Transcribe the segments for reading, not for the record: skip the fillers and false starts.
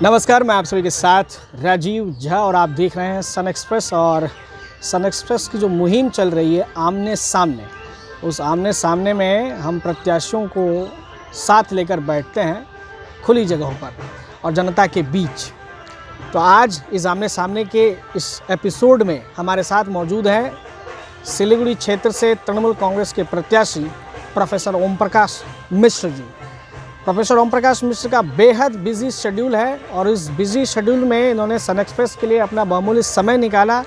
नमस्कार, मैं आप सभी के साथ राजीव झा और आप देख रहे हैं सन एक्सप्रेस। और सन एक्सप्रेस की जो मुहिम चल रही है आमने सामने, उस आमने सामने में हम प्रत्याशियों को साथ लेकर बैठते हैं खुली जगहों पर और जनता के बीच। तो आज इस आमने सामने के इस एपिसोड में हमारे साथ मौजूद हैं सिलीगुड़ी क्षेत्र से तृणमूल कांग्रेस के प्रत्याशी प्रोफेसर ओम प्रकाश मिश्र जी। प्रोफेसर ओम प्रकाश मिश्र का बेहद बिजी शेड्यूल है और इस बिजी शेड्यूल में इन्होंने सन एक्सप्रेस के लिए अपना बहुमूल्य समय निकाला।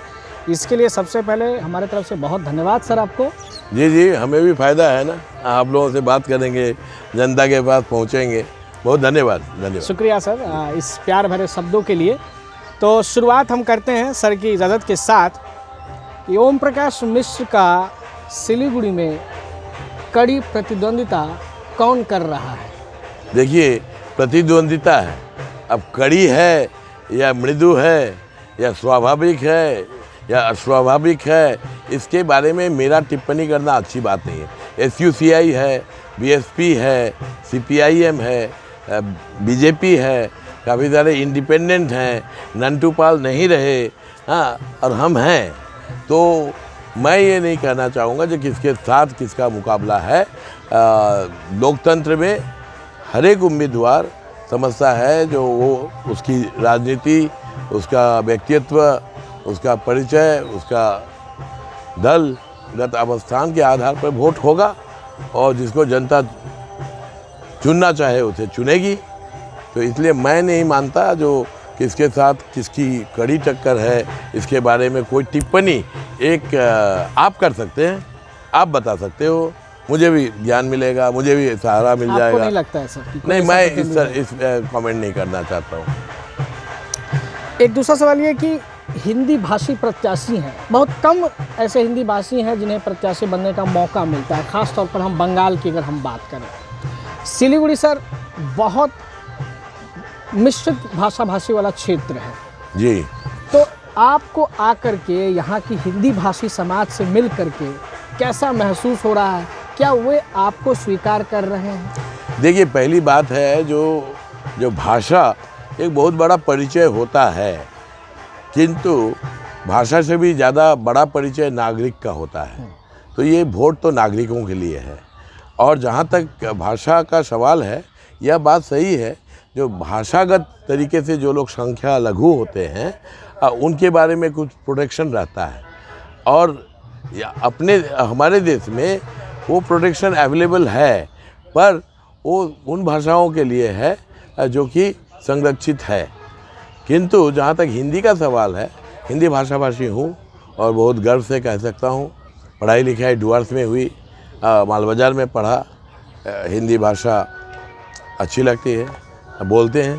इसके लिए सबसे पहले हमारे तरफ से बहुत धन्यवाद सर आपको। जी, हमें भी फ़ायदा है ना, आप लोगों से बात करेंगे, जनता के पास पहुंचेंगे। बहुत धन्यवाद। शुक्रिया सर इस प्यार भरे शब्दों के लिए। तो शुरुआत हम करते हैं सर की इजाज़त के साथ कि ओम प्रकाश मिश्र का सिलीगुड़ी में कड़ी प्रतिद्वंदिता कौन कर रहा है? देखिए, प्रतिद्वंदिता है, अब कड़ी है या मृदु है या स्वाभाविक है या अस्वाभाविक है, इसके बारे में मेरा टिप्पणी करना अच्छी बात नहीं है। SUCI है, BSP है, CPIM है, BJP है, काफ़ी सारे इंडिपेंडेंट हैं, नंटू पाल नहीं रहे, हाँ, और हम हैं। तो मैं ये नहीं कहना चाहूँगा कि किसके साथ किसका मुकाबला है। लोकतंत्र में हर एक उम्मीदवार समझता है जो वो उसकी राजनीति, उसका व्यक्तित्व, उसका परिचय, उसका दलगत अवस्थान के आधार पर वोट होगा और जिसको जनता चुनना चाहे उसे चुनेगी। तो इसलिए मैं नहीं मानता जो किसके साथ किसकी कड़ी टक्कर है इसके बारे में कोई टिप्पणी एक आप कर सकते हैं, आप बता सकते हो, मुझे भी ज्ञान मिलेगा, मुझे भी सहारा मिल जाएगा। आपको नहीं लगता है सर? नहीं, मैं इस कमेंट नहीं करना चाहता हूँ। एक दूसरा सवाल ये कि हिंदी भाषी प्रत्याशी हैं, बहुत कम ऐसे हिंदी भाषी हैं जिन्हें प्रत्याशी बनने का मौका मिलता है, ख़ास तौर पर हम बंगाल की अगर हम बात करें। सिलीगुड़ी सर बहुत मिश्रित भाषा भाषी वाला क्षेत्र है जी। तो आपको आकर के यहाँ की हिंदी भाषी समाज से मिल करके कैसा महसूस हो रहा है? क्या वे आपको स्वीकार कर रहे हैं? देखिए, पहली बात है जो भाषा एक बहुत बड़ा परिचय होता है, किंतु भाषा से भी ज़्यादा बड़ा परिचय नागरिक का होता है। तो ये वोट तो नागरिकों के लिए है। और जहाँ तक भाषा का सवाल है, यह बात सही है, जो भाषागत तरीके से जो लोग संख्या लघु होते हैं उनके बारे में कुछ प्रोटेक्शन रहता है और हमारे देश में वो प्रोटेक्शन अवेलेबल है, पर वो उन भाषाओं के लिए है जो कि संरक्षित है। किंतु जहाँ तक हिंदी का सवाल है, हिंदी भाषाभाषी हूँ और बहुत गर्व से कह सकता हूँ। पढ़ाई लिखाई डुअर्स में हुई, माल बाजार में पढ़ा, हिंदी भाषा अच्छी लगती है, बोलते हैं,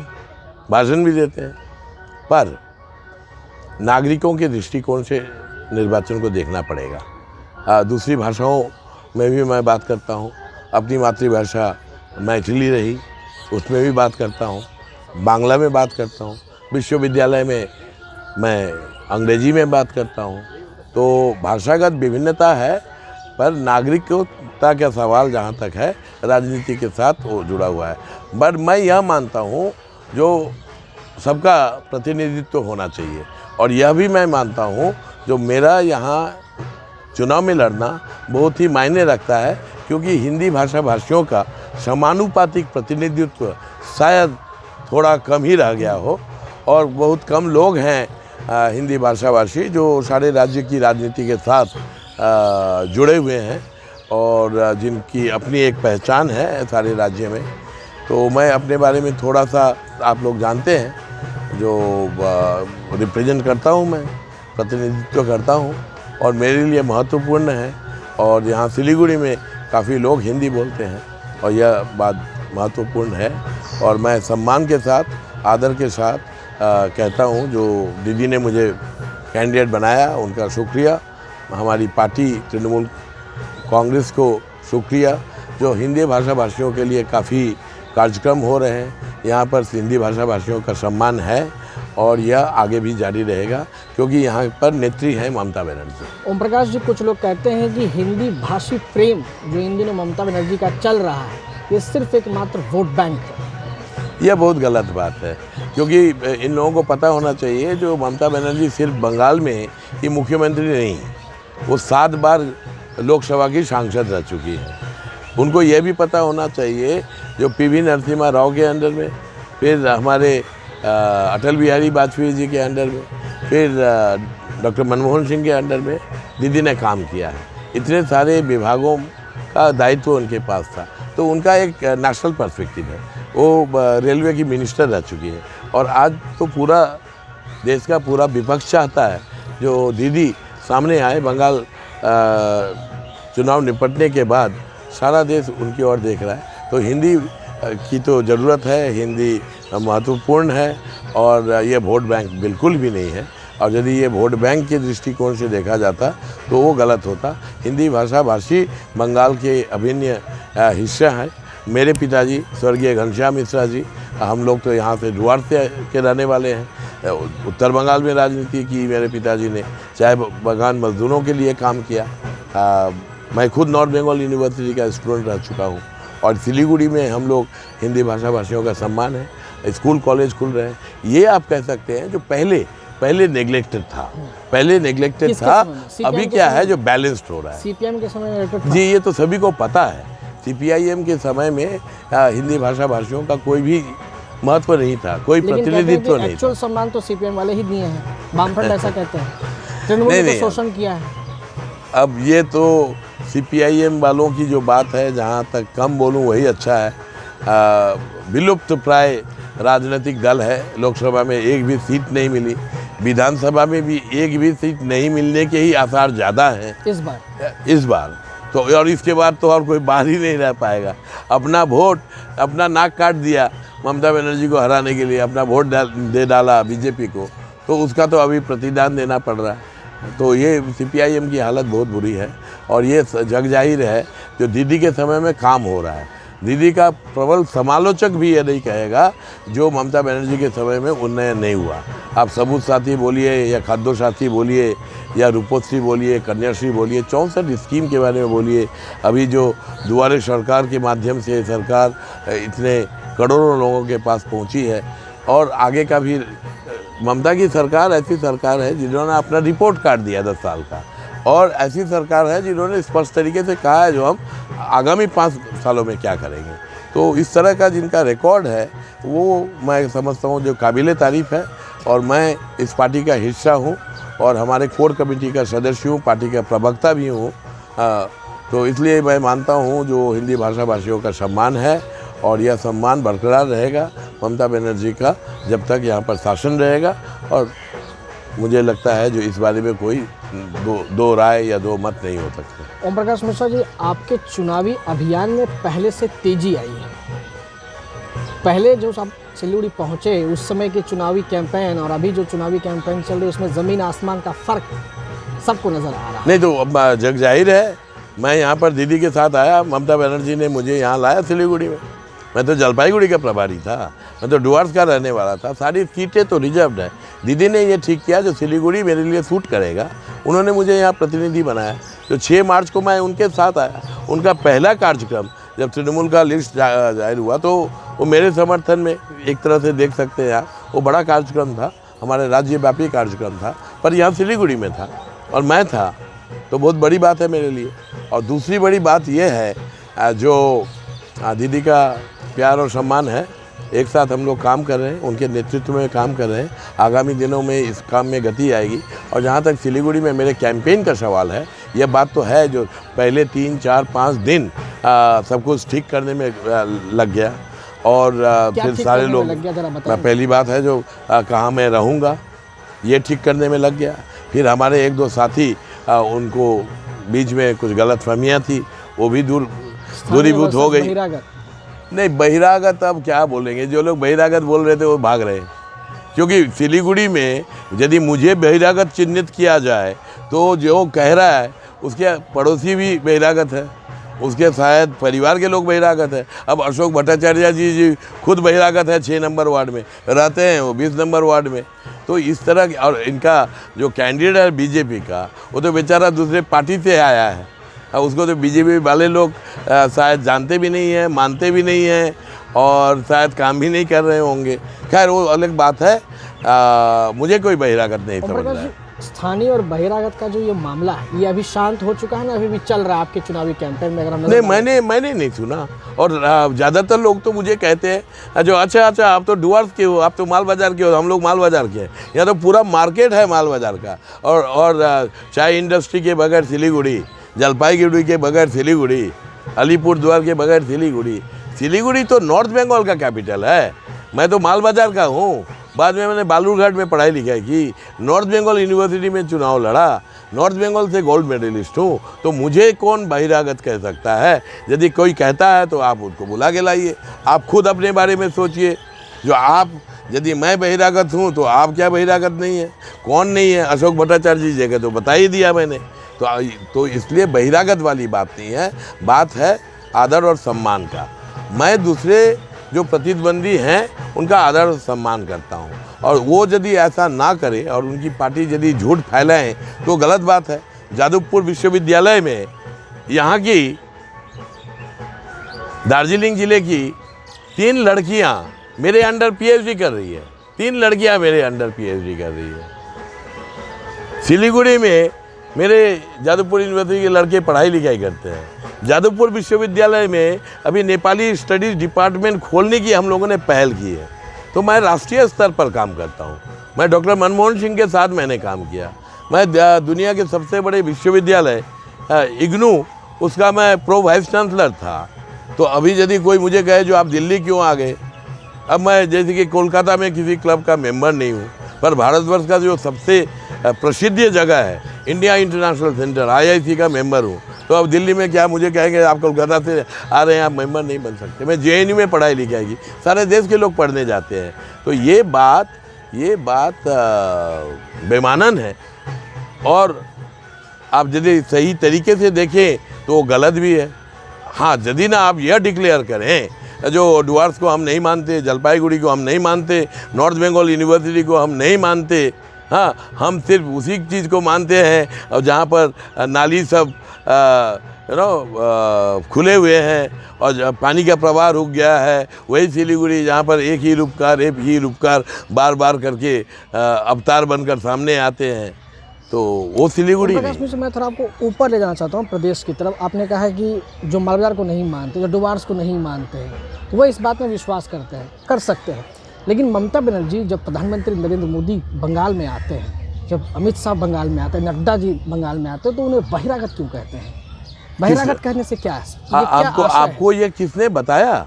भाषण भी देते हैं। पर नागरिकों के दृष्टिकोण से निर्वाचन को देखना पड़ेगा। दूसरी भाषाओं में भी मैं बात करता हूँ, अपनी मातृभाषा मैथिली रही उसमें भी बात करता हूँ, बांग्ला में बात करता हूँ, विश्वविद्यालय में मैं अंग्रेजी में बात करता हूँ। तो भाषागत विभिन्नता है, पर नागरिकता का सवाल जहाँ तक है राजनीति के साथ वो जुड़ा हुआ है। बट मैं यह मानता हूँ जो सबका प्रतिनिधित्व होना चाहिए और यह भी मैं मानता हूँ जो मेरा यहाँ चुनाव में लड़ना बहुत ही मायने रखता है, क्योंकि हिंदी भाषा भाषियों का समानुपातिक प्रतिनिधित्व शायद थोड़ा कम ही रह गया हो और बहुत कम लोग हैं हिंदी भाषा भाषी जो सारे राज्य की राजनीति के साथ जुड़े हुए हैं और जिनकी अपनी एक पहचान है सारे राज्य में। तो मैं अपने बारे में थोड़ा सा, आप लोग जानते हैं, जो रिप्रेजेंट करता हूँ, मैं प्रतिनिधित्व करता हूँ और मेरे लिए महत्वपूर्ण है। और यहाँ सिलीगुड़ी में काफ़ी लोग हिंदी बोलते हैं और यह बात महत्वपूर्ण है और मैं सम्मान के साथ, आदर के साथ कहता हूँ जो दीदी ने मुझे कैंडिडेट बनाया उनका शुक्रिया, हमारी पार्टी तृणमूल कांग्रेस को शुक्रिया, जो हिंदी भाषा भाषियों के लिए काफ़ी कार्यक्रम हो रहे हैं। यहाँ पर हिंदी भाषा भाषियों का सम्मान है और यह आगे भी जारी रहेगा, क्योंकि यहाँ पर नेत्री है ममता बनर्जी। ओम प्रकाश जी, कुछ लोग कहते हैं कि हिंदी भाषी प्रेम जो इन दिनों ममता बनर्जी का चल रहा है, ये सिर्फ एक मात्र वोट बैंक है। यह बहुत गलत बात है, क्योंकि इन लोगों को पता होना चाहिए जो ममता बनर्जी सिर्फ बंगाल में ही मुख्यमंत्री नहीं, वो 7 बार लोकसभा की सांसद रह चुकी है। उनको यह भी पता होना चाहिए जो पीवी नरसिम्हा राव के अंडर में, फिर हमारे अटल बिहारी वाजपेयी जी के अंडर में, फिर डॉक्टर मनमोहन सिंह के अंडर में दीदी ने काम किया है। इतने सारे विभागों का दायित्व उनके पास था, तो उनका एक नेशनल पर्सपेक्टिव है। वो रेलवे की मिनिस्टर रह चुकी है और आज तो पूरा देश का पूरा विपक्ष चाहता है जो दीदी सामने आए। बंगाल चुनाव निपटने के बाद सारा देश उनकी ओर देख रहा है, तो हिंदी की तो ज़रूरत है, हिंदी महत्वपूर्ण है और ये वोट बैंक बिल्कुल भी नहीं है। और यदि ये वोट बैंक के दृष्टिकोण से देखा जाता तो वो गलत होता। हिंदी भाषा भाषी बंगाल के अभिन्न हिस्सा है। मेरे पिताजी स्वर्गीय घनश्याम मिश्रा जी, हम लोग तो यहाँ से जुआर से के रहने वाले हैं। उत्तर बंगाल में राजनीति की मेरे पिताजी ने, चाहे बगान मजदूरों के लिए काम किया। मैं खुद नॉर्थ बंगाल यूनिवर्सिटी का स्टूडेंट रह चुका हूँ और सिलीगुड़ी में हम लोग हिंदी भाषा भाषियों का सम्मान है, स्कूल कॉलेज खुल रहे हैं। ये आप कह सकते हैं जो पहले नेग्लेक्टेड था, अभी क्या है जो बैलेंस्ड हो रहा है। सीपीएम के समय में जी, ये तो सभी को पता है। सीपीआईएम के समय में हिंदी भाषा भाषियों का कोई भी महत्व नहीं था, कोई प्रतिनिधित्व नहीं था। एक्चुअल सम्मान तो सीपीएम वाले ही दिए हैं, वामफ्रंट ऐसा कहते हैं। तृणमूल ने शोषण किया है। अब ये तो सीपीआईएम वालों की जो बात है, जहाँ तक कम बोलूँ वही अच्छा है। विलुप्त प्राय राजनीतिक दल है। लोकसभा में एक भी सीट नहीं मिली, विधानसभा में भी एक भी सीट नहीं मिलने के ही आसार ज़्यादा हैं इस बार तो। और इसके बाद तो और कोई बात ही नहीं रह पाएगा। अपना वोट, अपना नाक काट दिया ममता बनर्जी को हराने के लिए, अपना वोट दे डाला बीजेपी को, तो उसका तो अभी प्रतिदान देना पड़ रहा है। तो ये सीपीआईएम की हालत बहुत बुरी है और ये जग जाहिर है जो दीदी के समय में काम हो रहा है। दीदी का प्रबल समालोचक भी ये नहीं कहेगा जो ममता बनर्जी के समय में उन्नयन नहीं हुआ। आप सबूत साथी बोलिए या खाद्य साथी बोलिए या रूपोश्री बोलिए, कन्याश्री बोलिए, 64 स्कीम के बारे में बोलिए। अभी जो दुआरे सरकार के माध्यम से सरकार इतने करोड़ों लोगों के पास पहुंची है, और आगे का भी ममता की सरकार ऐसी सरकार है जिन्होंने अपना रिपोर्ट कार्ड दिया 10 साल का, और ऐसी सरकार है जिन्होंने स्पष्ट तरीके से कहा है जो हम आगामी 5 सालों में क्या करेंगे। तो इस तरह का जिनका रिकॉर्ड है वो मैं समझता हूँ जो काबिल तारीफ़ है। और मैं इस पार्टी का हिस्सा हूँ और हमारे कोर कमेटी का सदस्य हूँ, पार्टी का प्रवक्ता भी हूँ। तो इसलिए मैं मानता हूँ जो हिंदी भाषा भाषियों का सम्मान है और यह सम्मान बरकरार रहेगा ममता बनर्जी का जब तक यहाँ पर शासन रहेगा। और मुझे लगता है जो इस बारे में कोई दो राय या दो मत नहीं हो सकते। ओम प्रकाश मिश्रा जी, आपके चुनावी अभियान में पहले से तेजी आई है। पहले जो आप सिलीगुड़ी पहुँचे उस समय के चुनावी कैंपेन और अभी जो चुनावी कैंपेन चल रही है उसमें ज़मीन आसमान का फ़र्क सबको नज़र आ रहा है। नहीं तो अब जग जाहिर है, मैं यहाँ पर दीदी के साथ आया, ममता बनर्जी ने मुझे यहाँ लाया सिलीगुड़ी में। मैं तो जलपाईगुड़ी का प्रभारी था, मैं तो डुअर्स का रहने वाला था, सारी सीटें तो रिजर्व्ड है। दीदी ने ये ठीक किया जो सिलीगुड़ी मेरे लिए सूट करेगा, उन्होंने मुझे यहाँ प्रतिनिधि बनाया। तो 6 मार्च को मैं उनके साथ आया। उनका पहला कार्यक्रम जब तृणमूल का लिस्ट जाहिर हुआ तो वो मेरे समर्थन में, एक तरह से देख सकते हैं आप, वो बड़ा कार्यक्रम था, हमारे राज्यव्यापी कार्यक्रम था, पर यहाँ सिलीगुड़ी में था और मैं था, तो बहुत बड़ी बात है मेरे लिए। और दूसरी बड़ी बात यह है जो दीदी का प्यार और सम्मान है, एक साथ हम लोग काम कर रहे हैं, उनके नेतृत्व में काम कर रहे हैं। आगामी दिनों में इस काम में गति आएगी। और जहाँ तक सिलीगुड़ी में मेरे कैंपेन का सवाल है, यह बात तो है जो पहले 3, 4, 5 दिन सब कुछ ठीक करने में लग गया और फिर सारे लोग, पहली बात है जो कहाँ मैं रहूँगा ये ठीक करने में लग गया। फिर हमारे 1-2 साथी उनको बीच में कुछ गलतफहमियाँ थी, वो भी दूरीभूत हो गई। नहीं, बहिरागत अब क्या बोलेंगे, जो लोग बहिरागत बोल रहे थे वो भाग रहे हैं। क्योंकि सिलीगुड़ी में यदि मुझे बहिरागत चिन्हित किया जाए तो जो कह रहा है उसके पड़ोसी भी बहिरागत है, उसके शायद परिवार के लोग बहिरागत है। अब अशोक भट्टाचार्य जी खुद बहिरागत है, 6 नंबर वार्ड में रहते हैं, वो 20 नंबर वार्ड में। तो इस तरह की, और इनका जो कैंडिडेट है बीजेपी का, वो तो बेचारा दूसरे पार्टी से आया है, उसको तो बीजेपी वाले लोग शायद जानते भी नहीं हैं, मानते भी नहीं हैं और शायद काम भी नहीं कर रहे होंगे। खैर वो अलग बात है। मुझे कोई बहिरागत नहीं ओम समझ रहा प्रकाश है। जी, स्थानीय और बहिरागत का जो ये मामला है, ये अभी शांत हो चुका है ना, अभी भी चल रहा है आपके चुनावी कैंपेन में? अगर हम नहीं, मैंने नहीं सुना। और ज़्यादातर लोग तो मुझे कहते हैं जो अच्छा आप तो डुअर्स के हो, आप तो माल बाज़ार के हो, हम लोग माल बाज़ार के हैं। यहाँ तो पूरा मार्केट है माल बाज़ार का। और चाय इंडस्ट्री के बगैर सिलीगुड़ी, जलपाईगुड़ी के बगैर सिलीगुड़ी, अलीपुरद्वार के बगैर सिलीगुड़ी। सिलीगुड़ी तो नॉर्थ बंगाल का कैपिटल है। मैं तो माल बाज़ार का हूँ। बाद में मैंने बालूरघाट में पढ़ाई लिखाई की, नॉर्थ बंगाल यूनिवर्सिटी में चुनाव लड़ा, नॉर्थ बंगाल से गोल्ड मेडलिस्ट हूँ। तो मुझे कौन बहिरागत कह सकता है? यदि कोई कहता है तो आप उसको बुला के लाइए। आप खुद अपने बारे में सोचिए। यदि मैं बहिरागत हूँ तो आप क्या बहिरागत नहीं है? कौन नहीं है? अशोक भट्टाचार्य जी जगह तो बता ही दिया मैंने। तो इसलिए बहिरागत वाली बात नहीं है, बात है आदर और सम्मान का। मैं दूसरे जो प्रतिद्वंदी हैं उनका आदर और सम्मान करता हूं, और वो यदि ऐसा ना करे और उनकी पार्टी यदि झूठ फैलाएं तो गलत बात है। जादवपुर विश्वविद्यालय में यहाँ की दार्जिलिंग जिले की 3 लड़कियाँ मेरे अंडर पीएचडी कर रही है। 3 लड़कियाँ मेरे अंडर पीएचडी कर रही है। सिलीगुड़ी में मेरे जादवपुर यूनिवर्सिटी के लड़के पढ़ाई लिखाई करते हैं। जादवपुर विश्वविद्यालय में अभी नेपाली स्टडीज़ डिपार्टमेंट खोलने की हम लोगों ने पहल की है। तो मैं राष्ट्रीय स्तर पर काम करता हूँ। मैं डॉक्टर मनमोहन सिंह के साथ मैंने काम किया। मैं दुनिया के सबसे बड़े विश्वविद्यालय इग्नू, उसका मैं प्रो वाइस चांसलर था। तो अभी यदि कोई मुझे कहे जो आप दिल्ली क्यों आ गए, अब मैं जैसे कि कोलकाता में किसी क्लब का मेंबर नहीं हूँ, पर भारतवर्ष का जो सबसे प्रसिद्ध जगह है इंडिया इंटरनेशनल सेंटर IIC का मेंबर हूँ। तो अब दिल्ली में क्या मुझे कहेंगे आप कोलकाता से आ रहे हैं, आप मेंबर नहीं बन सकते। मैं JNU में पढ़ाई लिखाई की, सारे देश के लोग पढ़ने जाते हैं। तो ये बात बेमानन है, और आप यदि सही तरीके से देखें तो गलत भी है। हाँ, यदि ना आप यह डिक्लेयर करें जो डुअर्स को हम नहीं मानते, जलपाईगुड़ी को हम नहीं मानते, नॉर्थ बंगाल यूनिवर्सिटी को हम नहीं मानते, हाँ, हम सिर्फ उसी चीज़ को मानते हैं और जहाँ पर नाली सब खुले हुए हैं और पानी का प्रवाह रुक गया है, वही सिलीगुड़ी जहाँ पर एक ही रूपकार बार बार करके अवतार बनकर सामने आते हैं, तो वो सिलीगुड़ी नहीं। मैं थोड़ा आपको ऊपर ले जाना चाहता हूँ प्रदेश की तरफ। आपने कहा है कि जो माल बाज़ार को नहीं मानते, जो डुअर्स को नहीं मानते हैं, तो वो इस बात में विश्वास करते हैं, कर सकते हैं। लेकिन ममता बनर्जी जब प्रधानमंत्री नरेंद्र मोदी बंगाल में आते हैं, जब अमित शाह बंगाल में आते हैं, नड्डा जी बंगाल में आते हैं, तो उन्हें बहिरागत क्यों कहते हैं? बहिरागत कहने से क्या है? आपको ये किसने बताया?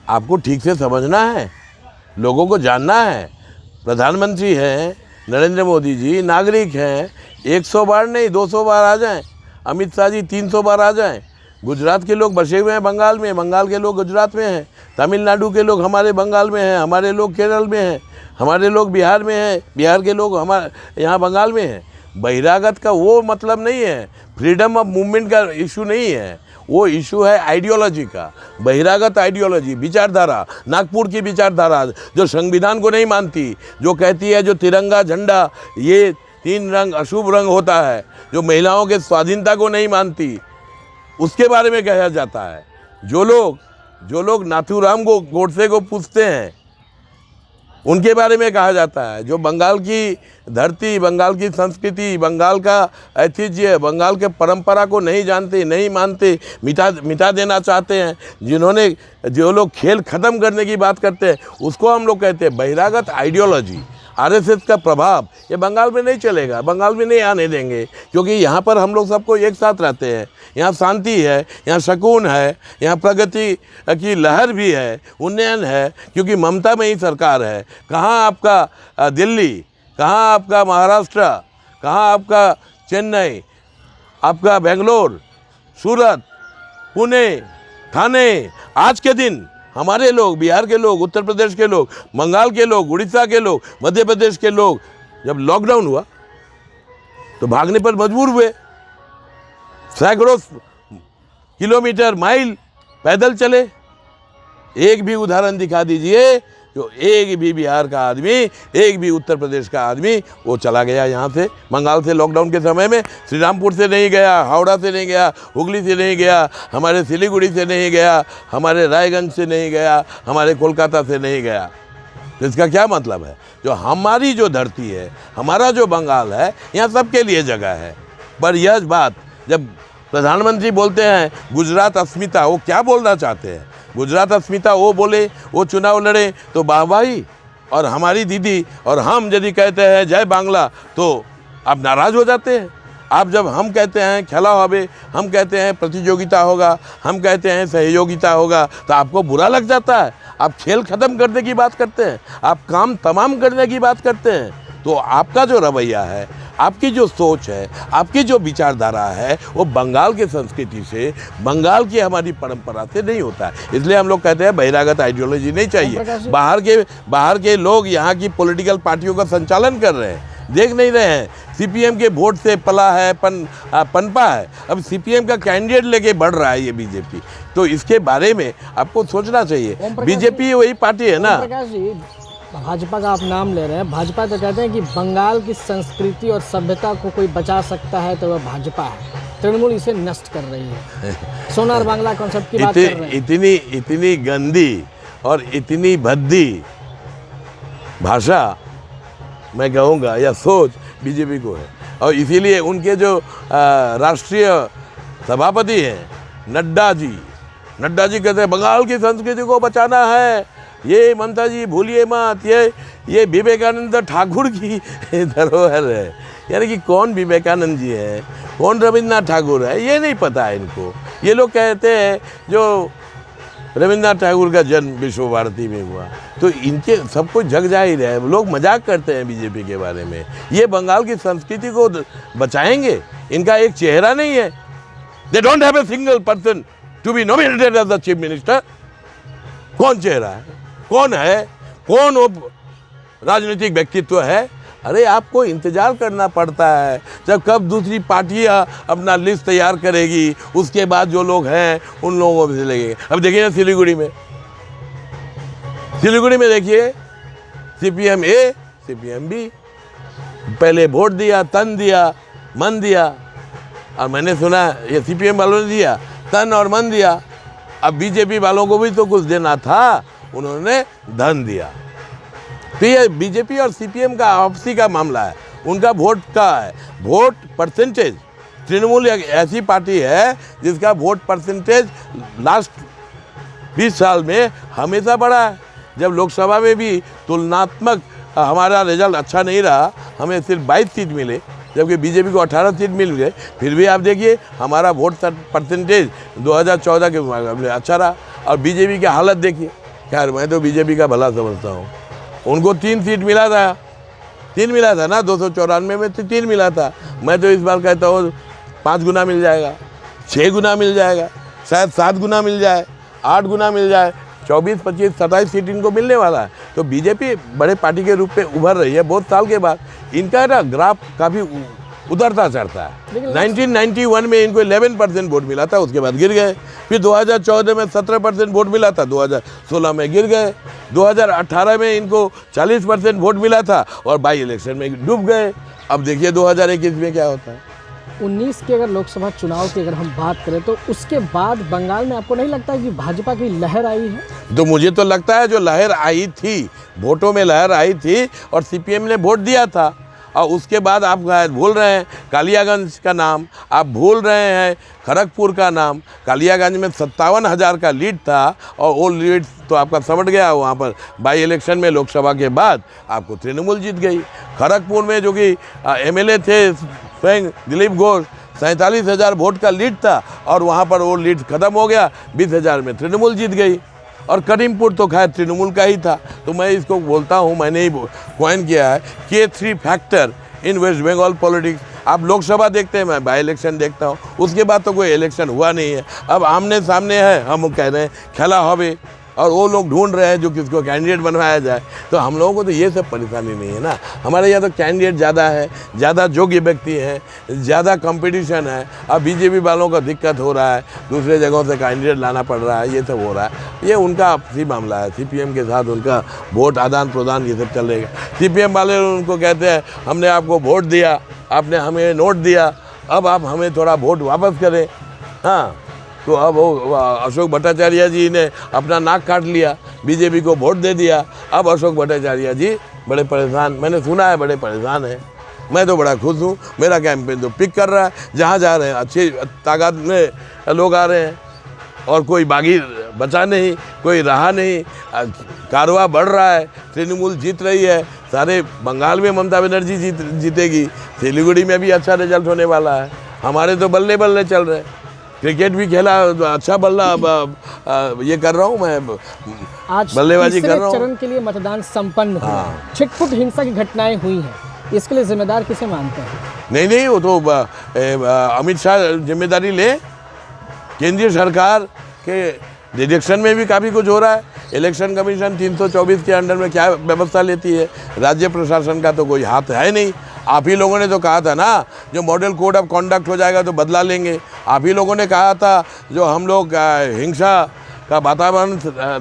आपको ठीक से समझना है, लोगों को जानना है। प्रधानमंत्री हैं नरेंद्र मोदी जी, नागरिक हैं। 100 बार नहीं 200 बार आ जाएं, अमित शाह जी 300 बार आ जाएं। गुजरात के लोग बसे हुए हैं बंगाल में, बंगाल के लोग गुजरात में हैं, तमिलनाडु के लोग हमारे बंगाल में हैं, हमारे लोग केरल में हैं, हमारे लोग बिहार में हैं, बिहार के लोग हमारे यहाँ बंगाल में हैं। बहिरागत का वो मतलब नहीं है, फ्रीडम ऑफ मूवमेंट का इशू नहीं है, वो इशू है आइडियोलॉजी का। बहिरागत आइडियोलॉजी, विचारधारा, नागपुर की विचारधारा जो संविधान को नहीं मानती, जो कहती है जो तिरंगा झंडा ये 3 रंग अशुभ रंग होता है, जो महिलाओं के स्वाधीनता को नहीं मानती, उसके बारे में कहा जाता है। जो लोग नाथूराम को गोडसे को पूछते हैं, उनके बारे में कहा जाता है। जो बंगाल की धरती, बंगाल की संस्कृति, बंगाल का ऐतिह्य, बंगाल के परंपरा को नहीं जानते, नहीं मानते, मिटा देना चाहते हैं, जो लोग खेल ख़त्म करने की बात करते हैं, उसको हम लोग कहते हैं बहिरागत आइडियोलॉजी। RSS का प्रभाव ये बंगाल में नहीं चलेगा, बंगाल में नहीं आने देंगे, क्योंकि यहाँ पर हम लोग सबको एक साथ रहते हैं। यहाँ शांति है, यहाँ सुकून है, यहाँ प्रगति की लहर भी है, उन्नयन है, क्योंकि ममता में ही सरकार है। कहाँ आपका दिल्ली, कहाँ आपका महाराष्ट्र, कहाँ आपका चेन्नई, आपका बेंगलोर, सूरत, पुणे, ठाणे। आज के दिन हमारे लोग, बिहार के लोग, उत्तर प्रदेश के लोग, बंगाल के लोग, उड़ीसा के लोग, मध्य प्रदेश के लोग जब लॉकडाउन हुआ तो भागने पर मजबूर हुए। सैकड़ों किलोमीटर, माइल पैदल चले। एक भी उदाहरण दिखा दीजिए जो एक भी बिहार का आदमी, एक भी उत्तर प्रदेश का आदमी वो चला गया यहाँ से, बंगाल से लॉकडाउन के समय में। श्रीरामपुर से नहीं गया, हावड़ा से नहीं गया, हुगली से नहीं गया, हमारे सिलीगुड़ी से नहीं गया, हमारे रायगंज से नहीं गया, हमारे कोलकाता से नहीं गया। तो इसका क्या मतलब है? जो हमारी जो धरती है, हमारा जो बंगाल है, यहाँ सबके लिए जगह है। पर यह बात जब प्रधानमंत्री बोलते हैं गुजरात अस्मिता, वो क्या बोलना चाहते हैं? गुजरात अस्मिता वो बोले, वो चुनाव लड़े तो वाहवाही, और हमारी दीदी और हम यदि कहते हैं जय बांग्ला तो आप नाराज़ हो जाते हैं। आप जब हम कहते हैं खेला होवे, हम कहते हैं प्रतियोगिता होगा, हम कहते हैं सहयोगिता होगा, तो आपको बुरा लग जाता है। आप खेल ख़त्म करने की बात करते हैं, आप काम तमाम करने की बात करते हैं। तो आपका जो रवैया है, आपकी जो सोच है, आपकी जो विचारधारा है, वो बंगाल के संस्कृति से, बंगाल की हमारी परंपरा से नहीं होता है। इसलिए हम लोग कहते हैं बहिरागत आइडियोलॉजी नहीं चाहिए। बाहर के लोग यहाँ की पॉलिटिकल पार्टियों का संचालन कर रहे हैं, देख नहीं रहे हैं। सीपीएम के वोट से पला है, पनपा है। अब सीपीएम का कैंडिडेट लेके बढ़ रहा है ये बीजेपी। तो इसके बारे में आपको सोचना चाहिए। बीजेपी वही पार्टी है ना। भाजपा का आप नाम ले रहे हैं, भाजपा तो कहते हैं कि बंगाल की संस्कृति और सभ्यता को कोई बचा सकता है तो वह भाजपा है। तृणमूल इसे नष्ट कर रही है। सोनार बांग्ला कॉन्सेप्ट की बात कर रहे हैं। इतनी गंदी और इतनी भद्दी भाषा मैं कहूँगा या सोच बीजेपी को है। और इसीलिए उनके जो राष्ट्रीय सभापति हैं नड्डा जी कहते हैं बंगाल की संस्कृति को बचाना है। ये ममता जी भूलिए मत, ये विवेकानंद ठाकुर की धरोहर है। यानी कि कौन विवेकानंद जी है, कौन रविन्द्रनाथ ठाकुर है, ये नहीं पता है इनको। ये लोग कहते हैं जो रविन्द्रनाथ ठाकुर का जन्म विश्व भारती में हुआ, तो इनके सब कुछ जग जाहिर है। लोग मजाक करते हैं बीजेपी के बारे में। ये बंगाल की संस्कृति को बचाएंगे, इनका एक चेहरा नहीं है। They don't have a single person to be nominated as the chief minister. कौन चेहरा है, कौन है, कौन वो राजनीतिक व्यक्तित्व है? अरे आपको इंतजार करना पड़ता है जब कब दूसरी पार्टियां अपना लिस्ट तैयार करेगी, उसके बाद जो लोग हैं उन लोगों से लगेंगे। अब देखिए ना सिलीगुड़ी में देखिए सीपीएम ए, सीपीएम बी, पहले वोट दिया, तन दिया, मन दिया। और मैंने सुना ये सीपीएम वालों ने दिया तन और मन दिया। अब बीजेपी वालों को भी तो कुछ देना था, उन्होंने धन दिया। तो ये बीजेपी और सीपीएम का आपसी का मामला है, उनका वोट का है, वोट परसेंटेज। तृणमूल एक ऐसी पार्टी है जिसका वोट परसेंटेज लास्ट 20 साल में हमेशा बढ़ा है। जब लोकसभा में भी तुलनात्मक हमारा रिजल्ट अच्छा नहीं रहा, हमें सिर्फ 22 सीट मिले, जबकि बीजेपी को 18 सीट मिल गए। फिर भी आप देखिए हमारा वोट परसेंटेज 2014 के मुकाबले अच्छा रहा। और बीजेपी की हालत देखिए। खैर मैं तो बीजेपी का भला समझता हूँ। उनको 3 सीट मिला था, 3 मिला था ना, 294 में तो 3 मिला था। मैं तो इस बार कहता हूँ 5 गुना मिल जाएगा, 6 गुना मिल जाएगा, शायद 7 गुना मिल जाए, 8 गुना मिल जाए। 24, 25, 27 सीट इनको मिलने वाला है। तो बीजेपी बड़े पार्टी के रूप में उभर रही है बहुत साल के बाद। इनका ना ग्राफ काफ़ी उतरता चढ़ता है। 1991 में इनको 11% वोट मिला था, उसके बाद गिर गए। फिर 2014 में 17% वोट मिला था, 2016 में गिर गए। 2018 में इनको 40% वोट मिला था और बाई इलेक्शन में डूब गए। अब देखिए 2021 में क्या होता है। 19 के अगर लोकसभा चुनाव की अगर हम बात करें तो उसके बाद बंगाल में आपको नहीं लगता कि भाजपा की लहर आई है? तो मुझे तो लगता है जो लहर आई थी, वोटों में लहर आई थी और सीपीएम ने वोट दिया था। और उसके बाद आप भूल रहे हैं कालियागंज का नाम, आप भूल रहे हैं खड़गपुर का नाम। कालियागंज में 57,000 का लीड था और वो लीड तो आपका समझ गया। वहाँ पर बाई इलेक्शन में लोकसभा के बाद आपको तृणमूल जीत गई। खड़गपुर में जो कि एमएलए थे स्वयं दिलीप घोष, 47,000 वोट का लीड था और वहाँ पर वो लीड खत्म हो गया, 20,000 में तृणमूल जीत गई। और करीमपुर तो खैर तृणमूल का ही था। तो मैं इसको बोलता हूँ, मैंने ही कॉइन किया है K3 factor in West Bengal politics. आप लोकसभा देखते हैं, मैं बाई इलेक्शन देखता हूँ, उसके बाद तो कोई इलेक्शन हुआ नहीं है। अब आमने सामने है, हम कह रहे हैं खेला होवे, और वो लोग ढूंढ रहे हैं जो किसको कैंडिडेट बनवाया जाए। तो हम लोगों को तो ये सब परेशानी नहीं है ना। हमारे यहाँ तो कैंडिडेट ज़्यादा है, ज़्यादा योग्य व्यक्ति हैं, ज़्यादा कंपटीशन है। अब बीजेपी वालों का दिक्कत हो रहा है, दूसरे जगहों से कैंडिडेट लाना पड़ रहा है, ये सब हो रहा है। ये उनका आपसी मामला है। CPM के साथ उनका वोट आदान प्रदान ये सब चलेगा। CPM वाले उनको कहते हैं हमने आपको वोट दिया, आपने हमें नोट दिया, अब आप हमें थोड़ा वोट वापस करें। हाँ, तो अब वो अशोक भट्टाचार्य जी ने अपना नाक काट लिया, बीजेपी को वोट दे दिया। अब अशोक भट्टाचार्य जी बड़े परेशान, मैंने सुना है बड़े परेशान हैं। मैं तो बड़ा खुश हूँ, मेरा कैंपेन तो पिक कर रहा है। जहाँ जा रहे हैं अच्छी ताकत में लोग आ रहे हैं और कोई बागी बचा नहीं, कोई रहा नहीं, कारवा बढ़ रहा है, तृणमूल जीत रही है। सारे बंगाल में ममता बनर्जी जीतेगी, सिलीगुड़ी में भी अच्छा रिजल्ट होने वाला है। हमारे तो बल्ले बल्ले चल रहे हैं। क्रिकेट भी खेला, अच्छा बल्ला ये कर रहा हूँ मैं, आज बल्लेबाजी कर रहा हूँ। चरण के लिए मतदान संपन्न हुआ। छिटपुट हिंसा की घटनाएं हुई हैं, इसके लिए जिम्मेदार किसे मानते हैं? नहीं, वो तो अमित शाह जिम्मेदारी ले। केंद्रीय सरकार के डिरेक्शन में भी काफ़ी कुछ हो रहा है। इलेक्शन कमीशन 324 के अंडर में क्या व्यवस्था लेती है, राज्य प्रशासन का तो कोई हाथ है नहीं। आप ही लोगों ने तो कहा था ना, जो मॉडल कोड ऑफ कॉन्डक्ट हो जाएगा तो बदला लेंगे। आप ही लोगों ने कहा था जो हम लोग हिंसा का वातावरण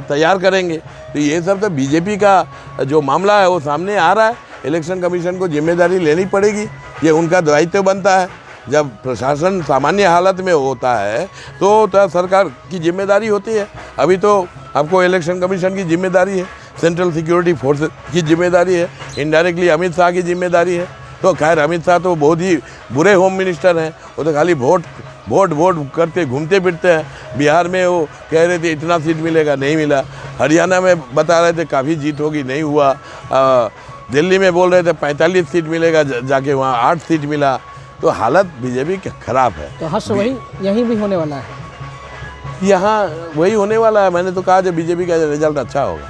तैयार करेंगे। तो ये सब तो बीजेपी का जो मामला है वो सामने आ रहा है। इलेक्शन कमीशन को जिम्मेदारी लेनी पड़ेगी, ये उनका दायित्व बनता है। जब प्रशासन सामान्य हालत में होता है तो सरकार की जिम्मेदारी होती है। अभी तो आपको इलेक्शन कमीशन की जिम्मेदारी है, सेंट्रल सिक्योरिटी फोर्स की जिम्मेदारी है, इनडायरेक्टली अमित शाह की जिम्मेदारी है। तो खैर अमित शाह तो बहुत ही बुरे होम मिनिस्टर हैं, वो तो खाली वोट करके घूमते फिरते हैं। बिहार में वो कह रहे थे इतना सीट मिलेगा, नहीं मिला। हरियाणा में बता रहे थे काफ़ी जीत होगी, नहीं हुआ। दिल्ली में बोल रहे थे 45 सीट मिलेगा, जाके वहाँ 8 सीट मिला। तो हालत बीजेपी की खराब है। तो हर्ष वही यहीं भी होने वाला है, यहाँ वही होने वाला है। मैंने तो कहा जब बीजेपी का रिजल्ट अच्छा होगा,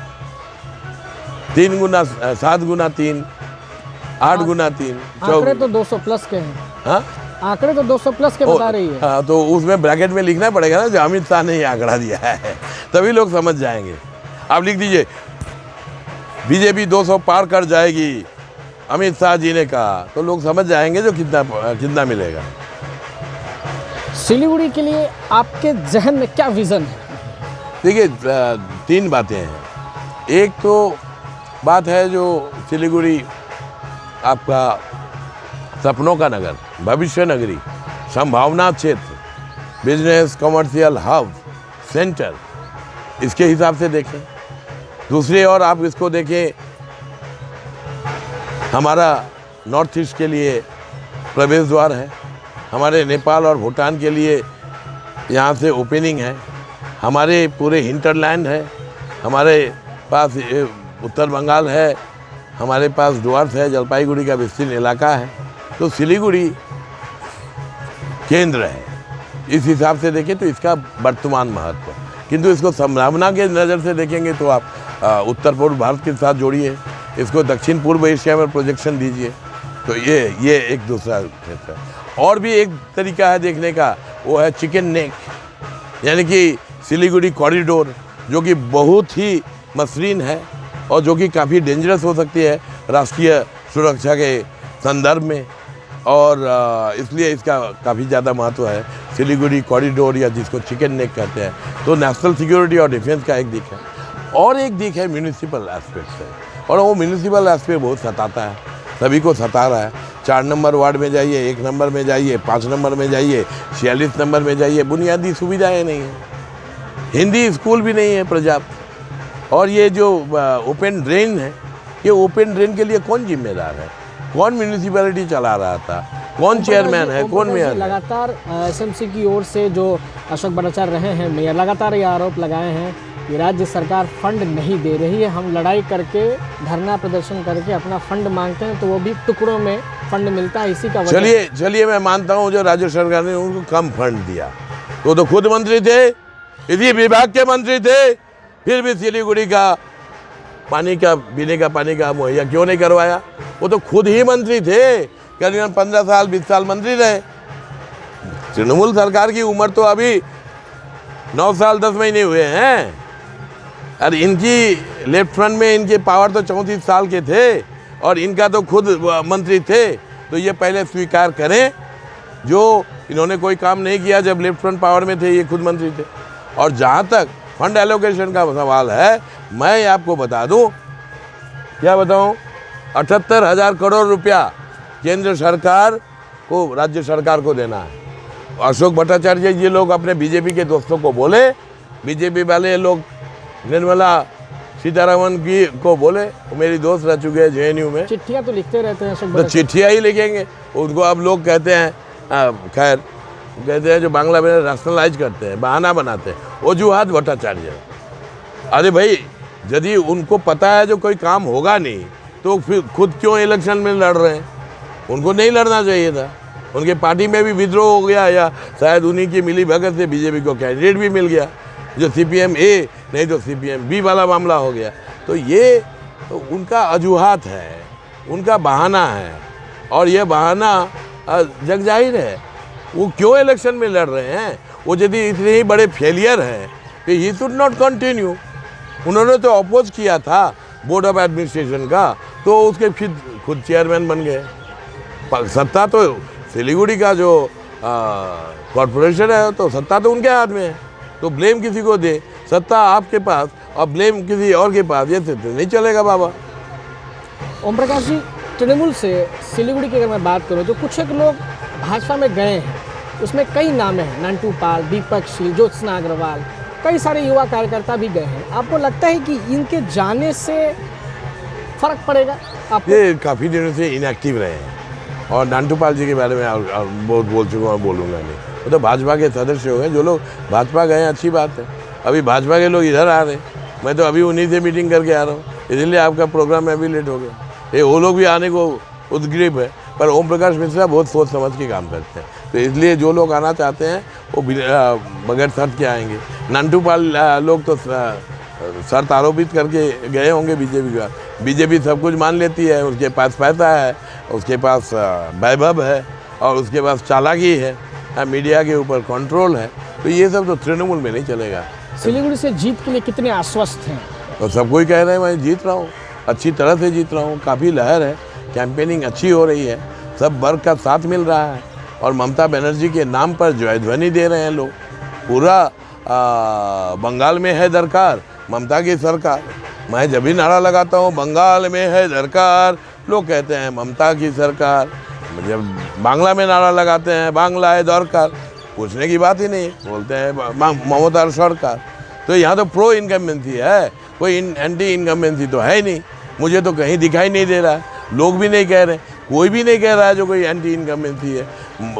3 गुना 7 गुना 3 8 गुना 3 आंकड़े तो 200 प्लस के हैं। हाँ, आंकड़े तो 200 प्लस के बता रही है। हाँ, तो उसमें ब्रैकेट में लिखना पड़ेगा ना जो अमित शाह ने ये आंकड़ा दिया है, तभी लोग समझ जाएंगे। आप लिख दीजिए बीजेपी 200 पार कर जाएगी, अमित शाह जी ने कहा, तो लोग समझ जाएंगे जो कितना मिलेगा। सिलीगुड़ी के लिए आपके जहन में क्या विज़न है? देखिए 3 बातें हैं। एक तो बात है जो सिलीगुड़ी आपका सपनों का नगर, भविष्य नगरी, संभावना क्षेत्र, बिजनेस, कमर्शियल हब, सेंटर, इसके हिसाब से देखें। दूसरी ओर आप इसको देखें, हमारा नॉर्थ ईस्ट के लिए प्रवेश द्वार है, हमारे नेपाल और भूटान के लिए यहाँ से ओपनिंग है, हमारे पूरे हिंटरलैंड है, हमारे पास उत्तर बंगाल है, हमारे पास डुअर्स है, जलपाईगुड़ी का विस्तीर्ण इलाका है। तो सिलीगुड़ी केंद्र है। इस हिसाब से देखें तो इसका वर्तमान महत्व, किंतु इसको संभावना के नज़र से देखेंगे तो आप उत्तर पूर्व भारत के साथ जोड़िए, इसको दक्षिण पूर्व एशिया में प्रोजेक्शन दीजिए। तो ये एक दूसरा क्षेत्र है। और भी एक तरीका है देखने का, वो है चिकन नेक, यानी कि सिलीगुड़ी कॉरिडोर, जो कि बहुत ही मसरीन है और जो कि काफ़ी डेंजरस हो सकती है राष्ट्रीय सुरक्षा के संदर्भ में। और इसलिए इसका काफ़ी ज़्यादा महत्व है सिलीगुड़ी कॉरिडोर, या जिसको चिकन नेक कहते हैं। तो नेशनल सिक्योरिटी और डिफेंस का एक दिख है, और एक दिख है म्यूनिसिपल एस्पेक्ट से। और वो म्यूनिसिपल एस्पेक्ट बहुत सताता है, सभी को सता रहा है। 4 नंबर वार्ड में जाइए, 1 नंबर में जाइए, 5 नंबर में जाइए, 46 नंबर में जाइए, बुनियादी सुविधाएँ नहीं हैं, हिंदी स्कूल भी नहीं है पर्याप्त। और ये जो ओपन ड्रेन है, ये ओपन ड्रेन के लिए कौन जिम्मेदार है? कौन म्यूनिसिपैलिटी चला रहा था? कौन चेयरमैन है? कौन मेयर है? लगातार एसएमसी की ओर से जो अशोक भट्टाचार्य रहे हैं मेयर, लगातार ये आरोप लगाए हैं कि राज्य सरकार फंड नहीं दे रही है। हम लड़ाई करके, धरना प्रदर्शन करके अपना फंड मांगते हैं तो वो भी टुकड़ों में फंड मिलता है। इसी का चलिए मैं मानता हूँ जो राज्य सरकार ने उनको कम फंड दिया, वो तो खुद मंत्री थे, इसी विभाग के मंत्री थे, फिर भी सिलीगुड़ी का पानी का, पीने का पानी का मुहैया क्यों नहीं करवाया? वो तो खुद ही मंत्री थे, करीबन 15 साल 20 साल मंत्री रहे। तृणमूल सरकार की उम्र तो अभी 9 साल 10 महीने हुए हैं। अरे इनकी लेफ्ट फ्रंट में इनके पावर तो 34 साल के थे और इनका तो खुद मंत्री थे, तो ये पहले स्वीकार करें जो इन्होंने कोई काम नहीं किया जब लेफ्ट फ्रंट पावर में थे, ये खुद मंत्री थे। और जहाँ तक फंड एलोकेशन का सवाल है, मैं आपको बता दूं, क्या बताऊं, 78,000 करोड़ रुपया केंद्र सरकार को राज्य सरकार को देना है। अशोक भट्टाचार्य ये लोग अपने बीजेपी के दोस्तों को बोले, बीजेपी वाले लोग निर्मला सीतारमन की को बोले, मेरी दोस्त रह चुके हैं जेएनयू में, चिट्ठियाँ तो लिखते रहते हैं तो चिट्ठियाँ ही लिखेंगे उनको। अब लोग कहते हैं खैर कहते हैं जो बांग्ला में रैशनलाइज करते हैं, बहाना बनाते हैं, वजूहात भट्टाचार्य। अरे भाई यदि उनको पता है जो कोई काम होगा नहीं तो फिर खुद क्यों इलेक्शन में लड़ रहे हैं? उनको नहीं लड़ना चाहिए था। उनके पार्टी में भी विद्रोह हो गया या शायद उन्हीं की मिली भगत से बीजेपी को कैंडिडेट भी मिल गया, जो CPM A नहीं तो CPM B वाला मामला हो गया। तो ये तो उनका अजूहात है, उनका बहाना है, और ये बहाना जग जाहिर है। वो क्यों इलेक्शन में लड़ रहे हैं? वो यदि इतने ही बड़े फेलियर हैं कि ही शुड नॉट कंटिन्यू। उन्होंने तो अपोज किया था बोर्ड ऑफ एडमिनिस्ट्रेशन का, तो उसके फिर खुद चेयरमैन बन गए। सत्ता तो सिलीगुड़ी का जो कॉरपोरेशन है तो सत्ता तो उनके हाथ में है, तो ब्लेम किसी को दे, सत्ता आपके पास और ब्लेम किसी और के पास, ये तो नहीं चलेगा बाबा। ओम प्रकाश जी, तृणमूल से सिलीगुड़ी की अगर मैं बात करूँ तो कुछ एक लोग भाजपा में गए हैं, उसमें कई नाम हैं, नंटू पाल, दीपक शील, ज्योत्सना अग्रवाल, कई सारे युवा कार्यकर्ता भी गए हैं। आपको लगता है कि इनके जाने से फर्क पड़ेगा आपको? ये काफ़ी दिनों से इनएक्टिव रहे हैं, और नंटू पाल जी के बारे में और बहुत बोल चुका हूँ, बोलूँगा नहीं। वो तो भाजपा के सदस्य हो गए, जो लोग भाजपा गए हैं अच्छी बात है। अभी भाजपा के लोग इधर आ रहे हैं, मैं तो अभी उन्हीं से मीटिंग करके आ रहा हूँ, इसलिए आपका प्रोग्राम अभी लेट हो गया। ये वो लोग भी आने को उद्ग्रीव है, पर ओम प्रकाश मिश्रा बहुत सोच समझ के काम करते हैं, तो इसलिए जो लोग आना चाहते हैं वो बगैर शर्त के आएंगे। नंटू पाल लोग तो शर्त आरोपित करके गए होंगे बीजेपी का। बीजेपी सब कुछ मान लेती है, उसके पास पैसा है, उसके पास वैभव है, और उसके पास चालाकी है, मीडिया के ऊपर कंट्रोल है, तो ये सब तो तृणमूल में नहीं चलेगा। सिलीगुड़ी से जीत के लिए कितने आश्वस्त हैं? तो सब कोई कह रहे हैं मैं जीत रहा हूँ, अच्छी तरह से जीत रहा हूँ, काफ़ी लहर है, कैंपेनिंग अच्छी हो रही है, सब वर्ग का साथ मिल रहा है, और ममता बनर्जी के नाम पर जयध्वनि दे रहे हैं लोग। पूरा बंगाल में है दरकार ममता की सरकार। मैं जब भी नारा लगाता हूँ बंगाल में है दरकार, लोग कहते हैं ममता की सरकार। जब बांग्ला में नारा लगाते हैं बांग्ला है दरकार, पूछने की बात ही नहीं, बोलते हैं ममता सरकार। तो यहाँ तो प्रो इनकम्बेंसी है, कोई एंटी इनकम्बेंसी तो है ही नहीं। मुझे तो कहीं दिखाई नहीं दे रहा है, लोग भी नहीं कह रहे, कोई भी नहीं कह रहा है जो कोई एंटी इनकम्बेंसी है।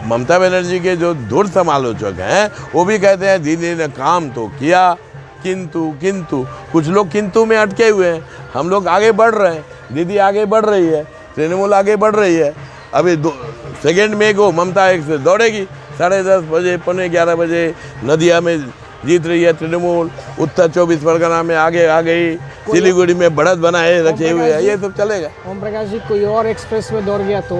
ममता बनर्जी के जो धुर समालोचक हैं वो भी कहते हैं दीदी ने काम तो किया, किंतु कुछ लोग किंतु में अटके हुए हैं। हम लोग आगे बढ़ रहे हैं, दीदी आगे बढ़ रही है, तृणमूल आगे बढ़ रही है। अभी 2 मई को ममता एक से दौड़ेगी, 10:30 बजे, 11:15 बजे नदिया में जीत रही है तृणमूल। उत्तर 24 परगना में आगे आ गई, सिलीगुड़ी में बढ़त बनाए रखे हुए हैं, ये सब चलेगा। ओम प्रकाश जी, कोई और एक्सप्रेस में दौड़ गया तो?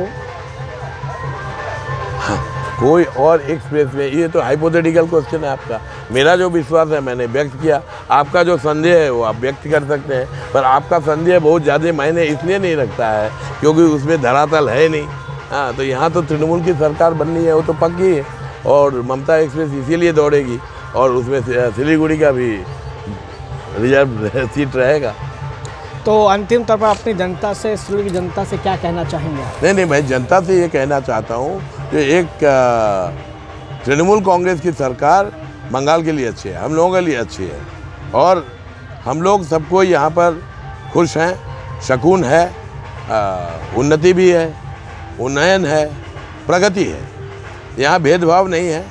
हाँ, कोई और एक्सप्रेस में, ये तो हाइपोथेटिकल क्वेश्चन है आपका। मेरा जो विश्वास है मैंने व्यक्त किया, आपका जो संदेह है वो आप व्यक्त कर सकते हैं, पर आपका संदेह बहुत ज़्यादा मायने इसलिए नहीं रखता है क्योंकि उसमें धरातल है नहीं। हाँ, तो यहाँ तो तृणमूल की सरकार बननी है, वो तो पक्की है, और ममता एक्सप्रेस इसीलिए दौड़ेगी, और उसमें सिलीगुड़ी का भी रिजर्व सीट रहेगा। तो अंतिम तौर पर अपनी जनता से, सिलीगुड़ी की जनता से क्या कहना चाहेंगे? नहीं, मैं जनता से ये कहना चाहता हूँ कि एक तृणमूल कांग्रेस की सरकार बंगाल के लिए अच्छी है, हम लोगों के लिए अच्छी है, और हम लोग सबको यहाँ पर खुश हैं, सुकून है, उन्नति भी है, उन्नयन है, प्रगति है। यहाँ भेदभाव नहीं है,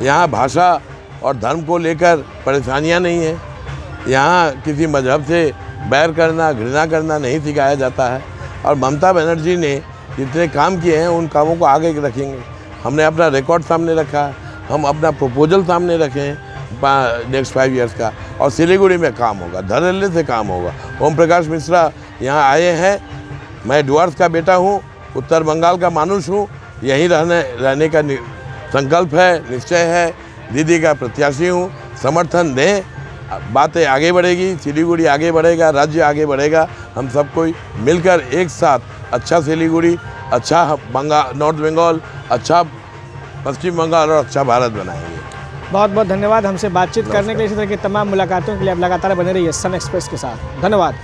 यहाँ भाषा और धर्म को लेकर परेशानियाँ नहीं है, यहाँ किसी मजहब से बैर करना, घृणा करना नहीं सिखाया जाता है। और ममता बनर्जी ने जितने काम किए हैं उन कामों को आगे रखेंगे। हमने अपना रिकॉर्ड सामने रखा, हम अपना प्रपोजल सामने रखें नेक्स्ट 5 ईयर्स का, और सिलीगुड़ी में काम होगा, धड़ल्ले से काम होगा। ओम प्रकाश मिश्रा यहाँ आए हैं, मैं डुअर्स का बेटा हूँ, उत्तर बंगाल का मानुष हूँ, यहीं रहने का संकल्प है, निश्चय है, दीदी का प्रत्याशी हूँ, समर्थन दें, बातें आगे बढ़ेगी, सिलीगुड़ी आगे बढ़ेगा, राज्य आगे बढ़ेगा। हम सब कोई मिलकर एक साथ अच्छा सिलीगुड़ी, अच्छा नॉर्थ बंगाल, अच्छा पश्चिम बंगाल और अच्छा भारत बनाएंगे। बहुत बहुत धन्यवाद हमसे बातचीत करने के लिए। इसी तरह की तमाम मुलाकातों के लिए आप लगातार बने रहिए सन एक्सप्रेस के साथ। धन्यवाद।